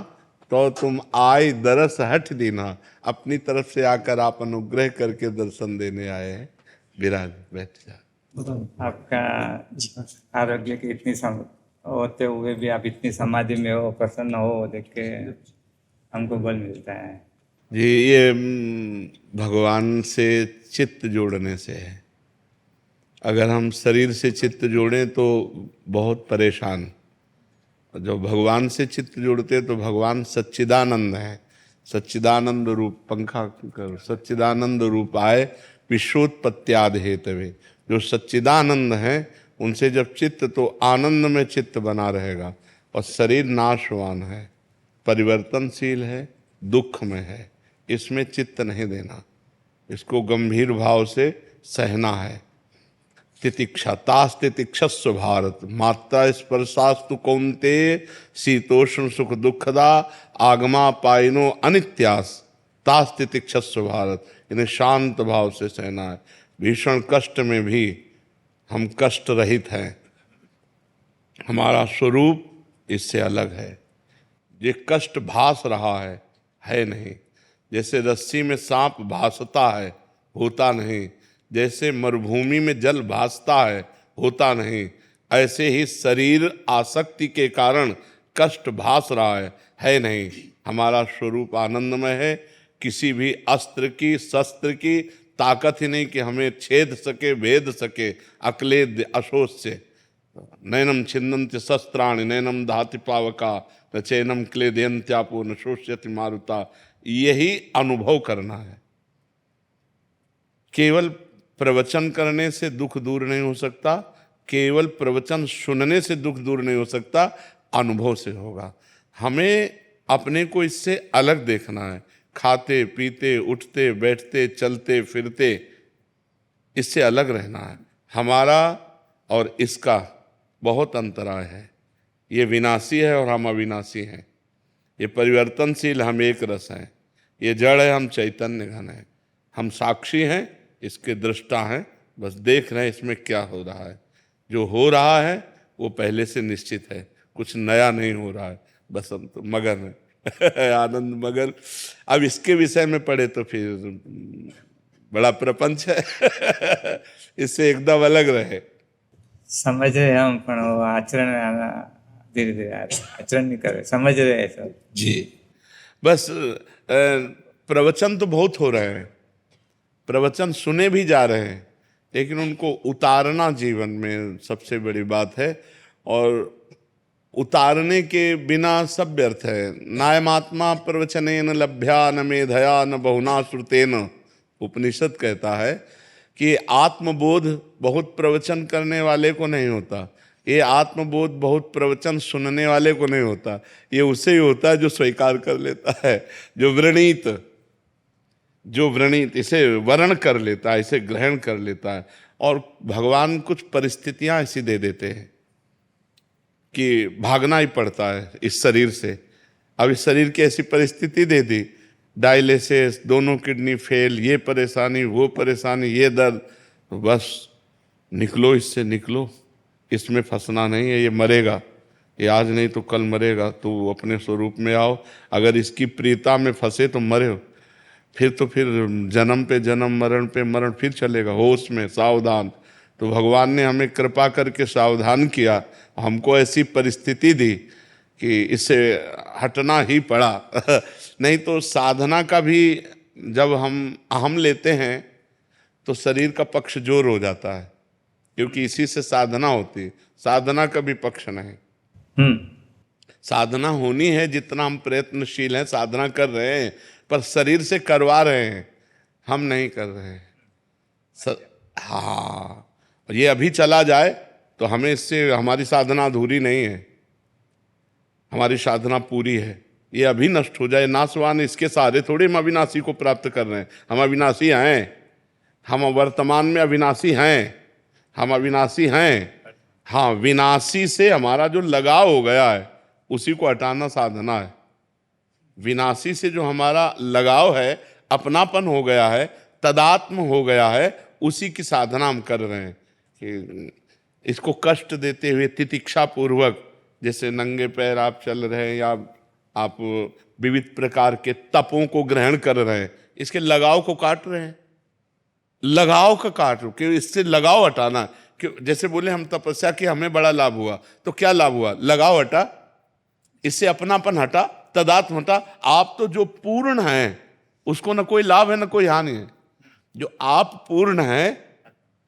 तो तुम आय दरस हट दीना। अपनी तरफ से आकर आप अनुग्रह करके दर्शन देने आए हैं। विराज, बैठ जा। आपका आरोग्य की इतनी होते हुए भी आप इतनी समाधि में हो, प्रसन्न हो, देख के हमको बल मिलता है जी। ये भगवान से चित्त जोड़ने से है। अगर हम शरीर से चित्त जोड़ें तो बहुत परेशान। जब भगवान से चित्त जोड़ते तो भगवान सच्चिदानंद है। सच्चिदानंद रूप, पंखा करो, सच्चिदानंद रूप आए विश्वोत्पत्त्यादि हेतवे। जो सच्चिदानंद है उनसे जब चित्त, तो आनंद में चित्त बना रहेगा। और शरीर नाशवान है, परिवर्तनशील है, दुख में है, इसमें चित्त नहीं देना। इसको गंभीर भाव से सहना है। तितिक्षा तास तितिक्षस्व भारत, मात्रा स्पर्शास्तु कौन्ते, शीतोष्ण सुख दुखदा, आगमा पाइनो अनित्यास, तास तितिक्षस्व भारत। इन्हें शांत भाव से सहना है। भीषण कष्ट में भी हम कष्ट रहित हैं। हमारा स्वरूप इससे अलग है। ये कष्ट भास रहा है नहीं। जैसे रस्सी में सांप भासता है, होता नहीं, जैसे मरुभूमि में जल भासता है, होता नहीं, ऐसे ही शरीर आसक्ति के कारण कष्ट भास रहा है नहीं। हमारा स्वरूप आनंदमय है। किसी भी अस्त्र की, शस्त्र की ताकत ही नहीं कि हमें छेद सके, भेद सके। अक्लेद अशोच से नैनम छिन्दन्ति शस्त्राणि नैनम दहाति पावका न चैनम क्लेदयन्त्यापो न शोष्यति मारुता। यही अनुभव करना है। केवल प्रवचन करने से दुख दूर नहीं हो सकता, केवल प्रवचन सुनने से दुख दूर नहीं हो सकता, अनुभव से होगा। हमें अपने को इससे अलग देखना है। खाते पीते उठते बैठते चलते फिरते इससे अलग रहना है। हमारा और इसका बहुत अंतराय है। ये विनाशी है और हम अविनाशी हैं। ये परिवर्तनशील, हम एक रस हैं। ये जड़ है, हम चैतन्य घन हैं। हम साक्षी हैं, इसके दृष्टा हैं, बस देख रहे हैं इसमें क्या हो रहा है। जो हो रहा है वो पहले से निश्चित है, कुछ नया नहीं हो रहा है, बस हम तो मगन है आनंद मगन। अब इसके विषय में पढ़े तो फिर बड़ा प्रपंच है इससे एकदम अलग रहे। समझ रहे हम, पण वो आचरण धीरे धीरे आचरण नहीं कर रहे, समझ रहे हैं सब जी। बस प्रवचन तो बहुत हो रहे हैं, प्रवचन सुने भी जा रहे हैं, लेकिन उनको उतारना जीवन में सबसे बड़ी बात है। और उतारने के बिना सब व्यर्थ है। नायमात्मा प्रवचनेन लभ्या न मेधया न बहुना श्रुतेन। उपनिषद कहता है कि आत्मबोध बहुत प्रवचन करने वाले को नहीं होता। ये आत्मबोध बहुत प्रवचन सुनने वाले को नहीं होता। ये उसे ही होता है जो स्वीकार कर लेता है, जो व्रणित इसे वर्ण कर लेता है, इसे ग्रहण कर लेता है। और भगवान कुछ परिस्थितियां ऐसी दे देते हैं कि भागना ही पड़ता है इस शरीर से। अब इस शरीर की ऐसी परिस्थिति दे दी, डायलिसिस, दोनों किडनी फेल, ये परेशानी वो परेशानी, ये दर्द, बस निकलो इससे, निकलो, इसमें फंसना नहीं है। ये मरेगा, ये आज नहीं तो कल मरेगा, तो अपने स्वरूप में आओ। अगर इसकी प्रियता में फंसे तो मरे हो, फिर तो फिर जन्म पे जन्म, मरण पे मरण, फिर चलेगा। होश में, सावधान। तो भगवान ने हमें कृपा करके सावधान किया, हमको ऐसी परिस्थिति दी कि इससे हटना ही पड़ा नहीं तो साधना का भी जब हम लेते हैं तो शरीर का पक्ष जोर हो जाता है, क्योंकि इसी से साधना होती है। साधना का भी पक्ष नहीं। साधना होनी है, जितना हम प्रयत्नशील हैं, साधना कर रहे हैं, पर शरीर से करवा रहे हैं, हम नहीं कर रहे हैं। हाँ, ये अभी चला जाए तो हमें इससे हमारी साधना अधूरी नहीं है, हमारी साधना पूरी है। ये अभी नष्ट हो जाए, नाशवान, इसके सहारे थोड़ी हम अविनाशी को प्राप्त कर रहे हैं। हम अविनाशी हैं, हम वर्तमान में अविनाशी हैं, हम अविनाशी हैं। हाँ, विनाशी से हमारा जो लगाव हो गया है उसी को हटाना साधना है। विनाशी से जो हमारा लगाव है, अपनापन हो गया है, तदात्म हो गया है, उसी की साधना हम कर रहे हैं। कि इसको कष्ट देते हुए तितिक्षा पूर्वक, जैसे नंगे पैर आप चल रहे हैं या आप विविध प्रकार के तपों को ग्रहण कर रहे हैं, इसके लगाव को काट रहे हैं। लगाव का काट, कि इससे लगाव हटाना। कि जैसे बोले हम तपस्या की, हमें बड़ा लाभ हुआ, तो क्या लाभ हुआ? लगाव हटा, इससे अपनापन हटा, तदात्म हटा। आप तो जो पूर्ण हैं उसको न कोई लाभ है न कोई हानि है। जो आप पूर्ण हैं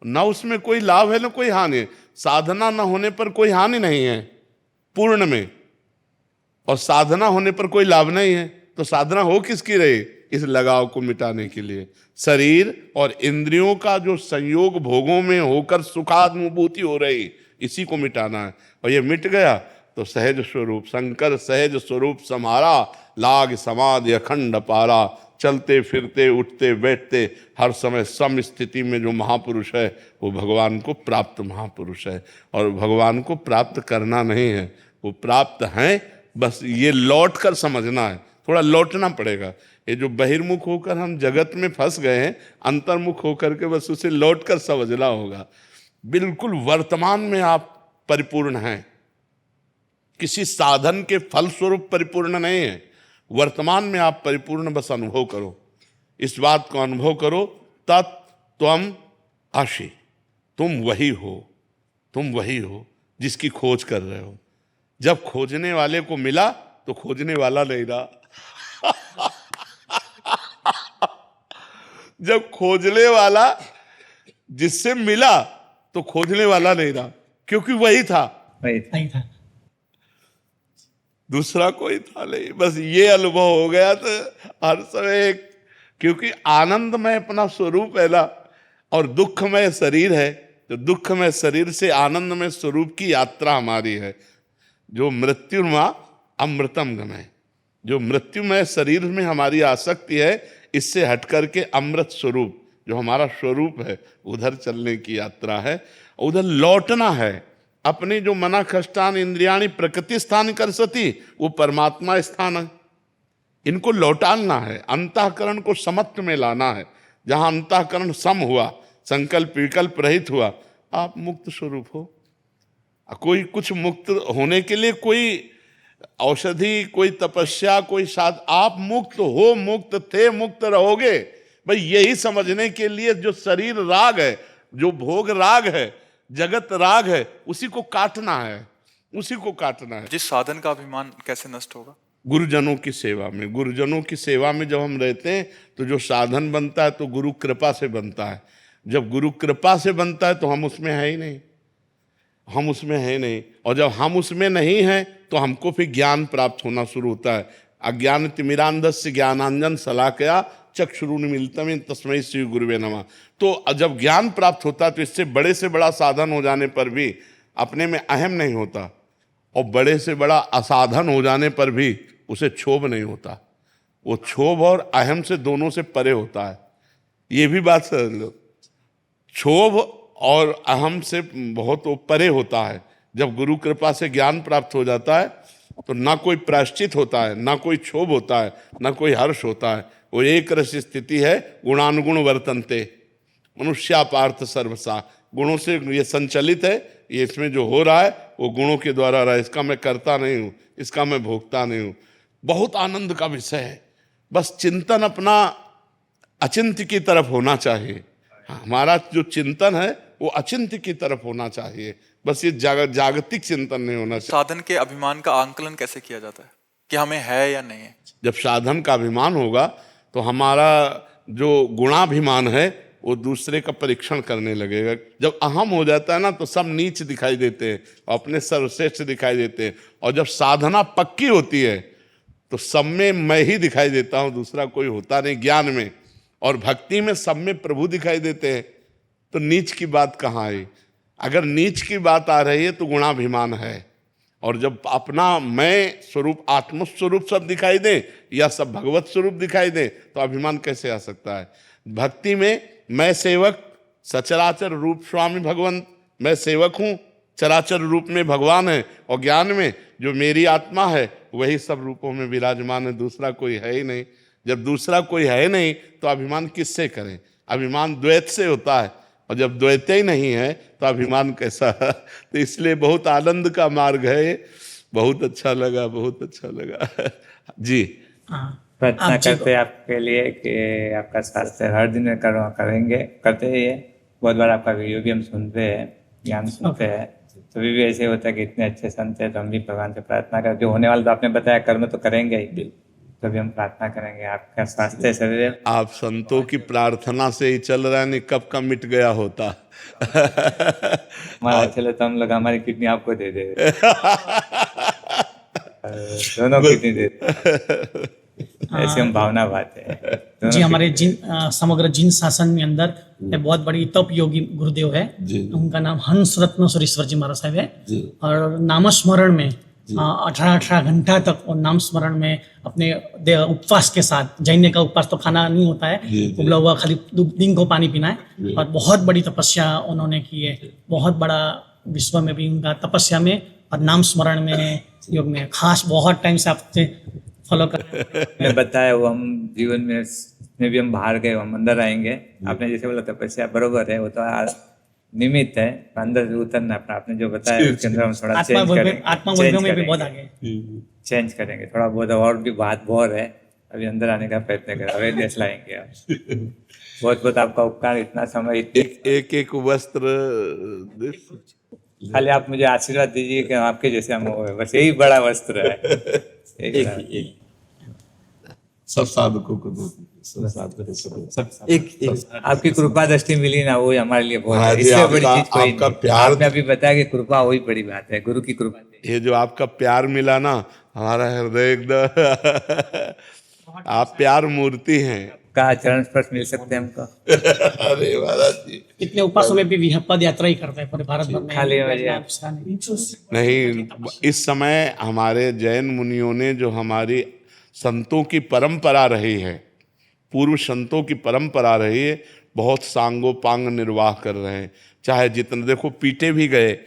न उसमें कोई लाभ है न कोई हानि है। साधना न होने पर कोई हानि नहीं है पूर्ण में, और साधना होने पर कोई लाभ नहीं है। तो साधना हो किसकी रही? इस लगाव को मिटाने के लिए। शरीर और इंद्रियों का जो संयोग भोगों में होकर सुखानुभूति हो रही, इसी को मिटाना है। और ये मिट गया तो सहज स्वरूप, शंकर सहज स्वरूप समारा, लाग समाधि अखंड पारा। चलते फिरते उठते बैठते हर समय सम स्थिति में जो महापुरुष है वो भगवान को प्राप्त महापुरुष है। और भगवान को प्राप्त करना नहीं है, वो प्राप्त हैं, बस ये लौट कर समझना है। थोड़ा लौटना पड़ेगा। ये जो बहिर्मुख होकर हम जगत में फंस गए हैं, अंतर्मुख होकर के बस उसे लौट कर समझना होगा। बिल्कुल वर्तमान में आप परिपूर्ण हैं, किसी साधन के फलस्वरूप परिपूर्ण नहीं है। वर्तमान में आप परिपूर्ण बस अनुभव करो, इस बात को अनुभव करो, तत्त्वम आशी, तुम वही हो जिसकी खोज कर रहे हो। जब खोजने वाले को मिला तो खोजने वाला नहीं रहा। जब खोजने वाला जिससे मिला तो खोजने वाला नहीं रहा, क्योंकि वही था, वही था। दूसरा कोई था नहीं। बस ये अनुभव हो गया तो हर समय, क्योंकि आनंदमय अपना स्वरूप है ना, और दुखमय शरीर है, तो दुखमय शरीर से आनंदमय स्वरूप की यात्रा हमारी है। जो मृत्युर्मा अमृतम गमय, जो मृत्युमय शरीर में हमारी आसक्ति है, इससे हट करके अमृत स्वरूप जो हमारा स्वरूप है, उधर चलने की यात्रा है। उधर लौटना है। अपनी जो मना कष्टान इंद्रियाणी प्रकृति स्थान कर सती, वो परमात्मा स्थान है। इनको लौटाना है, अंतःकरण को समत्व में लाना है। जहां अंतःकरण सम हुआ, संकल्प विकल्प रहित हुआ, आप मुक्त स्वरूप हो। कोई कुछ मुक्त होने के लिए कोई औषधि, कोई तपस्या, कोई साध, आप मुक्त हो, मुक्त थे, मुक्त रहोगे। भाई यही समझने के लिए जो शरीर राग है, जो भोग राग है, जगत राग है, उसी को काटना है, उसी को काटना है। जिस साधन का अभिमान कैसे नष्ट होगा? गुरुजनों की सेवा में, गुरुजनों की सेवा में जब हम रहते हैं तो जो साधन बनता है तो गुरु कृपा से बनता है। जब गुरु कृपा से बनता है तो हम उसमें है ही नहीं, हम उसमें है नहीं। और जब हम उसमें नहीं हैं तो हमको फिर ज्ञान प्राप्त होना शुरू होता है। अज्ञान तिमिरांधस्य ज्ञानांजन शलाकया चक्षुरुन्मीलितम तस्मै श्री गुरुवे नमः। तो जब ज्ञान प्राप्त होता है तो इससे बड़े से बड़ा साधन हो जाने पर भी अपने में अहम नहीं होता, और बड़े से बड़ा असाधन हो जाने पर भी उसे क्षोभ नहीं होता। वो क्षोभ और अहम से दोनों से परे होता है। ये भी बात समझ लो, क्षोभ और अहम से बहुत परे होता है। जब गुरु कृपा से ज्ञान प्राप्त हो जाता है तो ना कोई प्रायश्चित होता है, ना कोई क्षोभ होता है, ना कोई हर्ष होता है। वो एक रस स्थिति है, गुणानुगुण वर्तन्ते मनुष्या पार्थ सर्वसा। गुणों से ये संचलित है, ये इसमें जो हो रहा है वो गुणों के द्वारा रहा है। इसका मैं करता नहीं हूँ, इसका मैं भोगता नहीं हूँ। बहुत आनंद का विषय है। बस चिंतन अपना अचिंत्य की तरफ होना चाहिए। हमारा जो चिंतन है वो अचिंत्य की तरफ होना चाहिए। बस ये जागतिक चिंतन नहीं होना चाहिए। साधन के अभिमान का आंकलन कैसे किया जाता है कि हमें है या नहीं है? जब साधन का अभिमान होगा तो हमारा जो गुणाभिमान है वो दूसरे का परीक्षण करने लगेगा। जब अहम हो जाता है ना तो सब नीच दिखाई देते हैं, अपने सर्वश्रेष्ठ दिखाई देते हैं। और जब साधना पक्की होती है तो सब में मैं ही दिखाई देता हूँ, दूसरा कोई होता नहीं। ज्ञान में और भक्ति में सब में प्रभु दिखाई देते हैं, तो नीच की बात कहाँ आई? अगर नीच की बात आ रही है तो गुणाभिमान है। और जब अपना मैं स्वरूप, आत्मस्वरूप सब दिखाई दे या सब भगवत स्वरूप दिखाई दे तो अभिमान कैसे आ सकता है? भक्ति में मैं सेवक, सचराचर रूप स्वामी भगवंत, मैं सेवक हूँ, चराचर रूप में भगवान है। और ज्ञान में जो मेरी आत्मा है वही सब रूपों में विराजमान है, दूसरा कोई है ही नहीं। जब दूसरा कोई है नहीं तो अभिमान किससे करें? अभिमान द्वैत से होता है, और जब द्वैत ही नहीं है तो अभिमान कैसा? तो इसलिए बहुत आनंद का मार्ग है। बहुत अच्छा लगा, बहुत अच्छा लगा। जी प्रार्थना करते हैं आपके लिए कि आपका शास्त्र हर दिन में करेंगे, करते ही है। बहुत बार आपका वीडियो भी हम सुनते हैं, ज्ञान सुनते हैं, तो भी ऐसे होता है कि इतने अच्छे संत हैं, तो हम भी भगवान से प्रार्थना करें। जो होने वाला तो आपने बताया कर्म तो करेंगे ही, तभी हम प्रार्थना करेंगे आपका स्वास्थ्य शरीर। आप संतों की प्रार्थना से ही चल रहा है, नहीं कब का मिट गया होता। हमारा चले तो हम लोग हमारी किडनी आपको दे दे, दोनों किडनी दे दे। ऐसे हम भावना बात है जी। हमारे समग्र जिन शासन में अंदर एक बहुत बड़ी तप योगी गुरुदेव है, उनका नाम हंस रत्न सुरेश्वर जी महाराज साहब है। और नामस्मरण में 18 घंटा तक और नाम स्मरण में अपने उपवास के साथ, जैन का उपवास तो खाना नहीं होता है, उबला हुआ खाली दिन को पानी पीना है। और बहुत बड़ी तपस्या उन्होंने की है, बहुत बड़ा विश्व में भी उनका तपस्या में और नाम स्मरण में, योग में खास बहुत टाइम से आपसे फॉलो कर मैं बताया वो हम जीवन में भी हम बाहर गए, हम अंदर आएंगे। आपने जैसे बोला तपस्या बरोबर है, वो तो निमित्त है, अंदर उतरना अपना। आपने जो बताया उसके अंदर हम थोड़ा चेंज करेंगे। आत्मा वर्गों में भी बहुत आगे। चेंज करेंगे थोड़ा बहुत, और भी बात बोर है, अभी अंदर आने का प्रयत्न करें, अवेयरनेस लाएंगे आप। बहुत बहुत आपका उपकार, इतना समय एक एक वस्त्र खाली आप मुझे आशीर्वाद दीजिए कि आपके जैसे हम हो, बस यही बड़ा वस्त्र है। एक सब साधकों को दो, सब साधकों को दो। एक आपकी कृपा दृष्टि मिली ना, वो हमारे लिए बहुत हाँ है, जी, इससे बड़ी आपका- चीज कोई आपका नहीं। प्यार- आपने अभी बताया कि कृपा वही बड़ी बात है, गुरु की कृपा। ये जो आपका प्यार मिला ना, हमारा हृदय एकदम आप प्यार मूर्ति हैं। का चरण स्पर्श मिल सकते हैं हमको। अरे महाराज जी, इतने उपासों में भी वह पद यात्रा ही करते हैं पूरे भारत भर में। खाली हो जाए। नहीं, इस समय हमारे जैन मुनियों ने जो हमारी संतों की परंपरा रही है, पूर्व संतों की परंपरा रही है, बहुत सांगोपांग निर्वाह कर रहे हैं। चाहे जितने देखो, पीटे भी गए,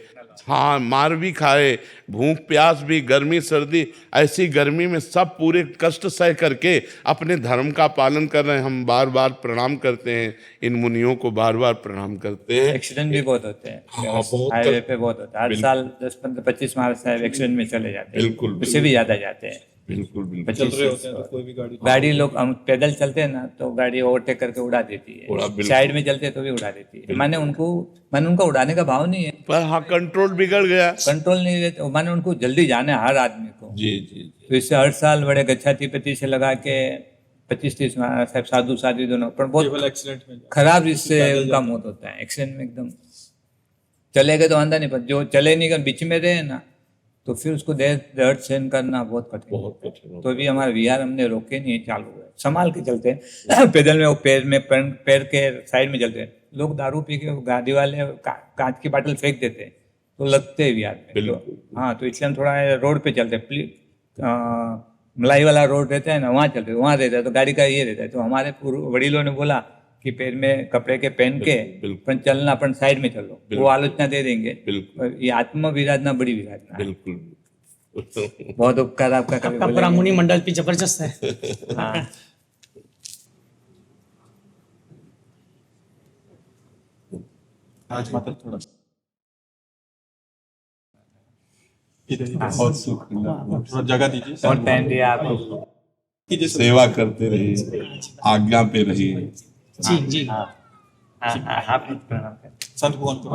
हाँ, मार भी खाए, भूख प्यास भी, गर्मी सर्दी, ऐसी गर्मी में सब पूरे कष्ट सह करके अपने धर्म का पालन कर रहे हैं। हम बार बार प्रणाम करते हैं, इन मुनियों को बार बार प्रणाम करते हैं। एक्सीडेंट भी बहुत होते हैं, हाँ, बहुत हाईवे पे बहुत होता है, हर साल 10-15-25 महाराज साहब एक्सीडेंट में चले जाते हैं। बिल्कुल, उससे भी ज्यादा जाते हैं। बिल्कुल बिल्कुल। 25 गाड़ी लोग, हम पैदल चलते हैं ना, तो गाड़ी ओवरटेक करके उड़ा देती है, साइड में चलते हैं तो भी उड़ा देती है। मैंने उनको उड़ाने का भाव नहीं है, पर हाँ, कंट्रोल बिगड़ गया। कंट्रोल नहीं रहते, मैंने उनको जल्दी जाना है हर आदमी को। जी जी जी। तो इससे हर साल बड़े गच्छातिपति से लगा के 25-30 साहब साधु साधु दोनों, पर बहुत एक्सीडेंट में खराब इससे उनका मौत होता है। एक्सीडेंट में एकदम चले गए तो आंदा नहीं, पर जो चले नहीं गए, बीच में रहे ना, तो फिर उसको दर्द सहन करना बहुत कठिन। तो भी हमारे विहार हमने रोके नहीं, चालू है, संभाल के चलते हैं। पैदल में वो पैर के साइड में चलते हैं। लोग दारू पी के गाड़ी वाले कांच की बाटल फेंक देते हैं, तो लगते हैं विहार में। तो हाँ, तो इसलिए हम थोड़ा रोड पे चलते हैं। मलाई वाला रोड रहता है ना, वहाँ चलते, वहाँ रहता है तो गाड़ी का ये रहता है। तो हमारे वडीलों ने बोला कि पैर में कपड़े के पहन के अपन चलना, अपन साइड में चलो, वो आलोचना दे देंगे। ये आत्म विराधना बड़ी विराधना है। बिल्कुल। बहुत उपकार आपका, कभी आपका बोलेंगे। ब्राह्मणी मंडल भी जबरदस्त है। हाँ, थोड़ा जगह दीजिए। कौन पहन दिया आपको? सेवा करते रहिए, आज्ञा पे रहिए। जी जी। हाँ, आप प्रणाम करें। संत भगवान को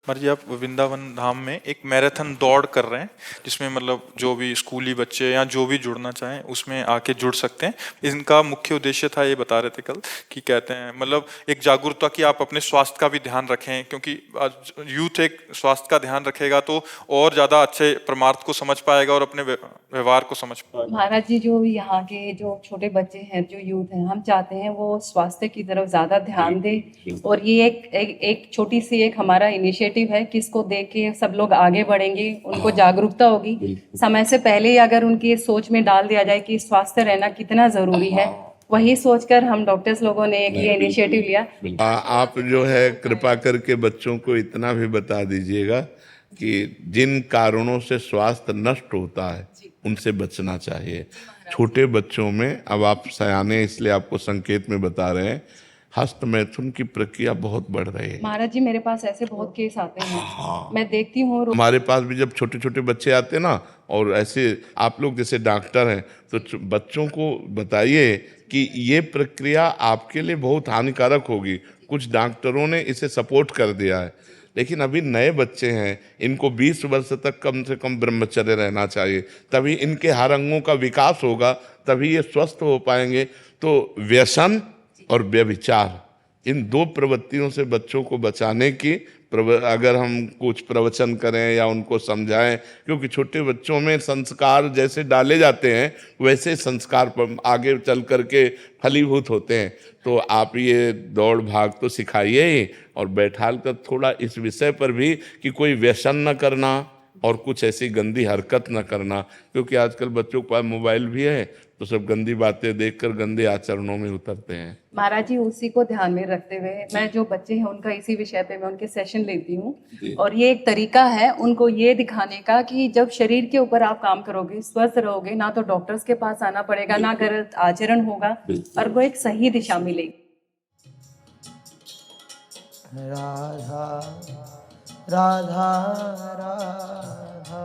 मर्जी। आप वृंदावन धाम में एक मैराथन दौड़ कर रहे हैं, जिसमें मतलब जो भी स्कूली बच्चे या जो भी जुड़ना चाहें उसमें आके जुड़ सकते हैं। इनका मुख्य उद्देश्य था, ये बता रहे थे कल, कि कहते हैं मतलब एक जागरूकता कि आप अपने स्वास्थ्य का भी ध्यान रखें, क्योंकि यूथ एक स्वास्थ्य का ध्यान रखेगा तो और ज़्यादा अच्छे परमार्थ को समझ पाएगा और अपने व्यवहार को समझ पाएगा। महाराज जी, जो यहाँ के जो छोटे बच्चे हैं, जो यूथ हैं, हम चाहते हैं वो स्वास्थ्य की तरफ ज़्यादा ध्यान दें। और ये एक छोटी सी एक हमारा इनिशिएटिव है कि इसको देख के सब लोग आगे बढ़ेंगे, उनको जागरूकता होगी। समय से पहले ही अगर उनकी सोच में डाल दिया जाए कि स्वास्थ्य रहना कितना जरूरी है, वही सोचकर हम डॉक्टर्स लोगों ने एक ये इनिशिएटिव लिया। आप जो है कृपा करके बच्चों को इतना भी बता दीजिएगा कि जिन कारणों से स्वास्थ्य नष्ट होता है उनसे बचना चाहिए। छोटे बच्चों में, अब आप सयाने इसलिए आपको संकेत में बता रहे हैं, हस्त मैथुन की प्रक्रिया बहुत बढ़ रही है। महाराज जी, मेरे पास ऐसे बहुत केस आते हैं, मैं देखती हूँ। हमारे पास भी जब छोटे छोटे बच्चे आते हैं ना, और ऐसे आप लोग जैसे डॉक्टर हैं, तो बच्चों को बताइए कि ये प्रक्रिया आपके लिए बहुत हानिकारक होगी। कुछ डॉक्टरों ने इसे सपोर्ट कर दिया है, लेकिन अभी नए बच्चे हैं, इनको 20 वर्ष तक कम से कम ब्रह्मचर्य रहना चाहिए, तभी इनके हर अंगों का विकास होगा, तभी ये स्वस्थ हो पाएंगे। तो व्यसन और व्यभिचार, इन दो प्रवृत्तियों से बच्चों को बचाने की अगर हम कुछ प्रवचन करें या उनको समझाएं, क्योंकि छोटे बच्चों में संस्कार जैसे डाले जाते हैं वैसे संस्कार आगे चल करके फलीभूत होते हैं। तो आप ये दौड़ भाग तो सिखाइए ही, और बैठाल कर थोड़ा इस विषय पर भी कि कोई व्यसन न करना और कुछ ऐसी गंदी हरकत न करना, क्योंकि आजकल बच्चों के पास मोबाइल भी है तो सब गंदी बातें देखकर गंदे आचरणों में उतरते हैं। महाराज जी, उसी को ध्यान में रखते हुए मैं जो बच्चे हैं उनका इसी विषय पे मैं उनके सेशन लेती हूँ, और ये एक तरीका है उनको ये दिखाने का कि जब शरीर के ऊपर आप काम करोगे, स्वस्थ रहोगे, ना तो डॉक्टर्स के पास आना पड़ेगा, ना गलत आचरण होगा, और वो एक सही दिशा मिलेगी। राधा राधा राधा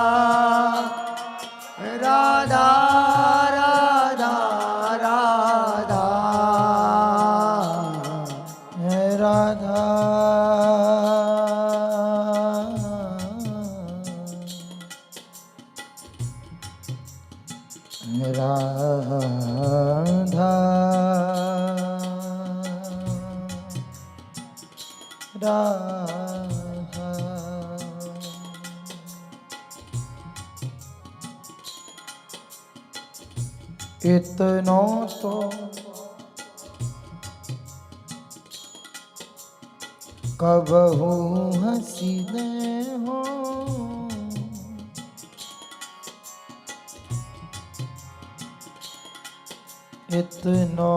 राधा राधा इतना तो कबहू हसीने हो इतना